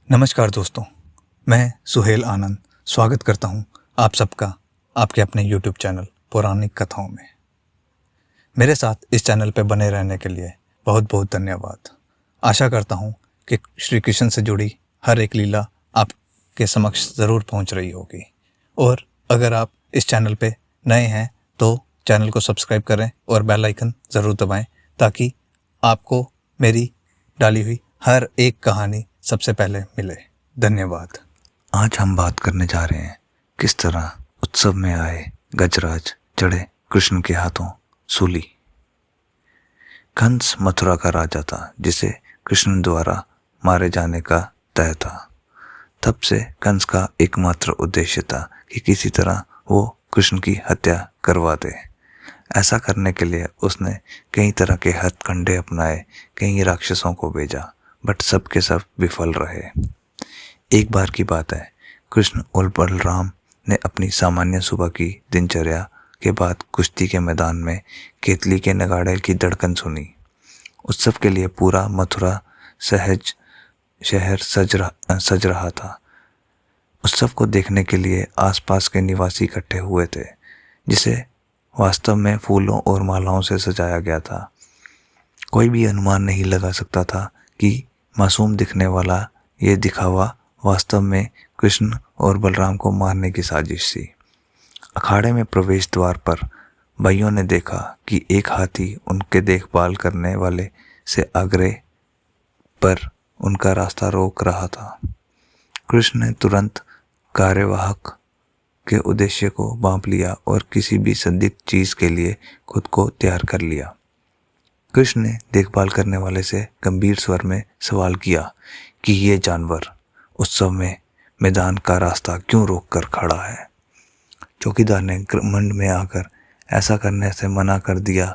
नमस्कार दोस्तों, मैं सुहेल आनंद स्वागत करता हूं आप सबका आपके अपने YouTube चैनल पौराणिक कथाओं में। मेरे साथ इस चैनल पे बने रहने के लिए बहुत बहुत धन्यवाद। आशा करता हूं कि श्री कृष्ण से जुड़ी हर एक लीला आपके समक्ष ज़रूर पहुंच रही होगी। और अगर आप इस चैनल पे नए हैं तो चैनल को सब्सक्राइब करें और बेल आइकन ज़रूर दबाएं ताकि आपको मेरी डाली हुई हर एक कहानी सबसे पहले मिले। धन्यवाद। आज हम बात करने जा रहे हैं किस तरह उत्सव में आए गजराज चढ़े कृष्ण के हाथों सूली। कंस मथुरा का राजा था जिसे कृष्ण द्वारा मारे जाने का तय था। तब से कंस का एकमात्र उद्देश्य था कि किसी तरह वो कृष्ण की हत्या करवा दे। ऐसा करने के लिए उसने कई तरह के हथकंडे अपनाए, कई राक्षसों को भेजा, बट सब के सब विफल रहे। एक बार की बात है, कृष्ण और बलराम ने अपनी सामान्य सुबह की दिनचर्या के बाद कुश्ती के मैदान में केतली के नगाड़े की धड़कन सुनी। उत्सव के लिए पूरा मथुरा शहर सज रहा था। उत्सव को देखने के लिए आसपास के निवासी इकट्ठे हुए थे, जिसे वास्तव में फूलों और मालाओं से सजाया गया था। कोई भी अनुमान नहीं लगा सकता था कि मासूम दिखने वाला ये दिखावा वास्तव में कृष्ण और बलराम को मारने की साजिश थी। अखाड़े में प्रवेश द्वार पर भाइयों ने देखा कि एक हाथी उनके देखभाल करने वाले से आग्रह पर उनका रास्ता रोक रहा था। कृष्ण ने तुरंत कार्यवाहक के उद्देश्य को भांप लिया और किसी भी संदिग्ध चीज के लिए खुद को तैयार कर लिया। कृष्ण ने देखभाल करने वाले से गंभीर स्वर में सवाल किया कि ये जानवर उत्सव में मैदान का रास्ता क्यों रोक कर खड़ा है। चौकीदार ने घमंड में आकर ऐसा करने से मना कर दिया।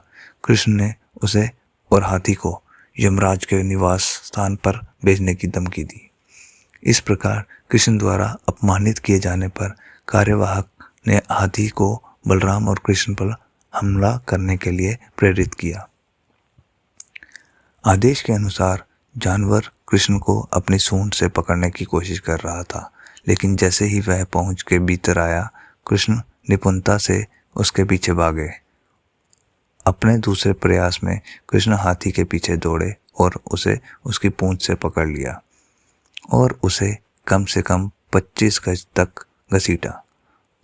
कृष्ण ने उसे और हाथी को यमराज के निवास स्थान पर भेजने की धमकी दी। इस प्रकार कृष्ण द्वारा अपमानित किए जाने पर कार्यवाहक ने हाथी को बलराम और कृष्ण पर हमला करने के लिए प्रेरित किया। आदेश के अनुसार जानवर कृष्ण को अपनी सूंड से पकड़ने की कोशिश कर रहा था, लेकिन जैसे ही वह पहुंच के भीतर आया, कृष्ण निपुणता से उसके पीछे भागे। अपने दूसरे प्रयास में कृष्ण हाथी के पीछे दौड़े और उसे उसकी पूंछ से पकड़ लिया और उसे कम से कम 25 गज तक घसीटा।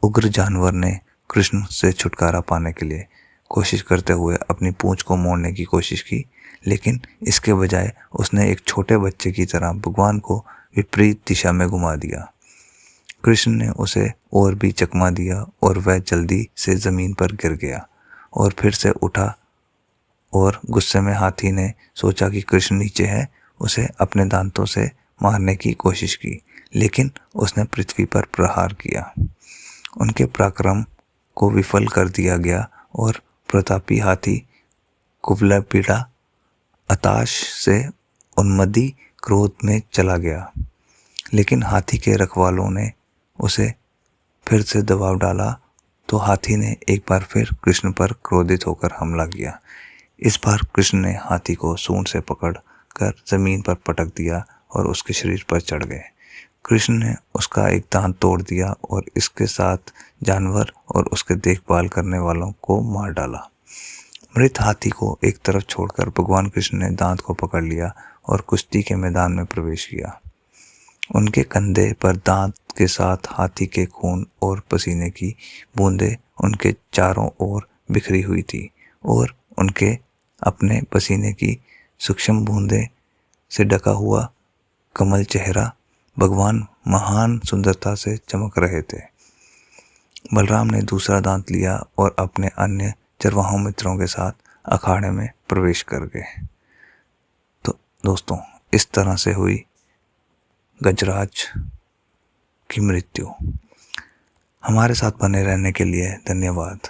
उग्र जानवर ने कृष्ण से छुटकारा पाने के लिए कोशिश करते हुए अपनी पूंछ को मोड़ने की कोशिश की, लेकिन इसके बजाय उसने एक छोटे बच्चे की तरह भगवान को विपरीत दिशा में घुमा दिया। कृष्ण ने उसे और भी चकमा दिया और वह जल्दी से जमीन पर गिर गया और फिर से उठा और गुस्से में हाथी ने सोचा कि कृष्ण नीचे है, उसे अपने दांतों से मारने की कोशिश की, लेकिन उसने पृथ्वी पर प्रहार किया। उनके पराक्रम को विफल कर दिया गया और प्रतापी हाथी कुबला पीड़ा हताश से उन्मदी क्रोध में चला गया। लेकिन हाथी के रखवालों ने उसे फिर से दबाव डाला तो हाथी ने एक बार फिर कृष्ण पर क्रोधित होकर हमला किया। इस बार कृष्ण ने हाथी को सूंड से पकड़ कर जमीन पर पटक दिया और उसके शरीर पर चढ़ गए। कृष्ण ने उसका एक दांत तोड़ दिया और इसके साथ जानवर और उसके देखभाल करने वालों को मार डाला। मृत हाथी को एक तरफ छोड़कर भगवान कृष्ण ने दांत को पकड़ लिया और कुश्ती के मैदान में प्रवेश किया। उनके कंधे पर दांत के साथ हाथी के खून और पसीने की बूंदें उनके चारों ओर बिखरी हुई थी और उनके अपने पसीने की सूक्ष्म बूंदें से ढका हुआ कमल चेहरा भगवान महान सुंदरता से चमक रहे थे। बलराम ने दूसरा दांत लिया और अपने अन्य चरवाहों मित्रों के साथ अखाड़े में प्रवेश कर गए। तो दोस्तों, इस तरह से हुई गजराज की मृत्यु। हमारे साथ बने रहने के लिए धन्यवाद।